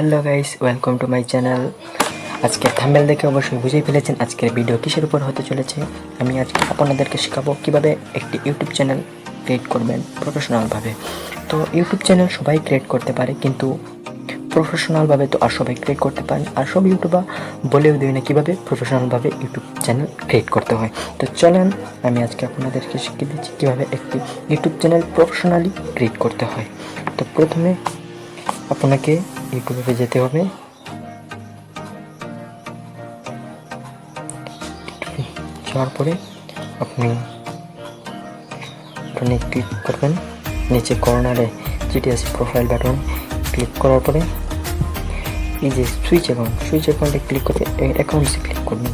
Hello guys, welcome to my channel. আজকে thumbnail দেখে অবশ্যই বুঝেই ফেলেছেন আজকের ভিডিও কিসের উপর হতে চলেছে। আমি আজকে আপনাদেরকে শেখাবো কীভাবে একটি ইউটিউব চ্যানেল ক্রিয়েট করবেন প্রফেশনালভাবে। তো ইউটিউব চ্যানেল সবাই ক্রিয়েট করতে পারে, কিন্তু প্রফেশনালভাবে তো আর সবাই ক্রিয়েট করতে পারেন। আর সব ইউটিউবার বলেও দেয় না কীভাবে প্রফেশনালভাবে ইউটিউব চ্যানেল ক্রিয়েট করতে হয়। তো চলেন আমি আজকে আপনাদেরকে শিখিয়ে দিচ্ছি কীভাবে একটি ইউটিউব চ্যানেল প্রফেশনালি ক্রিয়েট করতে হয়। তো প্রথমে আপনাকে ইউটিউবে যেতে হবে। যাওয়ার পরে আপনি বাটনে ক্লিক করবেন, নিচে কর্নারে যেটি আছে প্রোফাইল বাটন, ক্লিক করার পরে এই যে সুইচ অ্যাকাউন্টে ক্লিক করে অ্যাকাউন্টসে ক্লিক করবেন।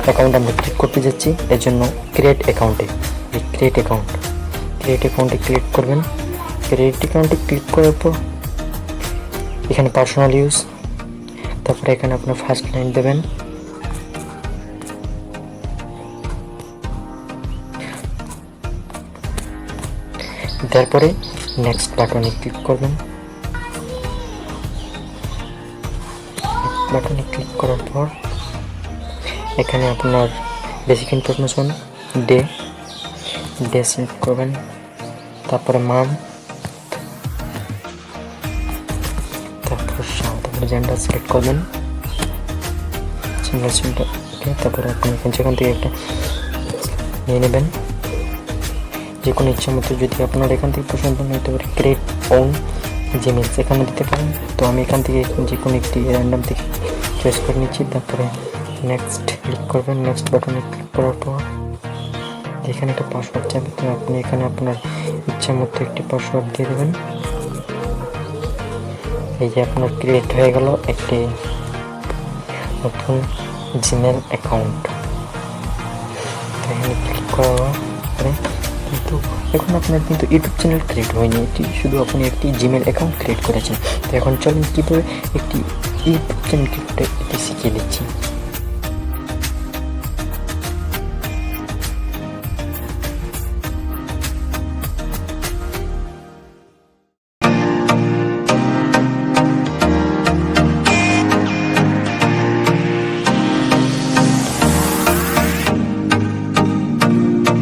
অ্যাকাউন্ট আমরা ক্লিক করতে যাচ্ছি, এর জন্য ক্রিয়েট অ্যাকাউন্টে ক্লিক করবেন। ক্রিয়েট অ্যাকাউন্টে ক্লিক করার পর এখানে পার্সোনাল ইউজ, তারপরে এখানে আপনার ফার্স্ট লাইন দেবেন। তারপরে নেক্সট বাটনে ক্লিক করবেন। বাটনে ক্লিক করার পর এখানে আপনার বেসিক ইনফরমেশন ডে সিলেক্ট করবেন, তারপরে তারপরে জেন্ডার সিলেক্ট করবেন। তারপরে আপনি যেখান থেকে একটা নিয়ে নেবেন, যে কোনো ইচ্ছা মতো। যদি আপনার এখান থেকে পছন্দ না হতে পারে ক্রিয়েট ওন জিমেল এখানে দিতে পারেন। তো আমি এখান থেকে যে কোনো একটি র্যান্ডাম থেকে চয়েস করে নিচ্ছি। তারপরে নেক্সট ক্লিক করবেন। নেক্সট বাটনে ক্লিক করার পর এখানে একটা পাসওয়ার্ড চাইবে, তো আপনি এখানে আপনার ইচ্ছা মতো একটি পাসওয়ার্ড দিয়ে দেবেন। এই যে আপনার ক্রিয়েট হয়ে গেল একটি নতুন জিমেল অ্যাকাউন্ট। এখানে ক্লিক করার পরে কিন্তু এখন আপনার কিন্তু ইউটিউব চ্যানেল ক্রিয়েট হয়নি, এটি শুধু আপনি একটি জিমেল অ্যাকাউন্ট ক্রিয়েট করেছেন। তো এখন চলুন কীভাবে একটি ইউটিউব চ্যানেল ক্রিয়েট এটি শিখিয়ে দিচ্ছি।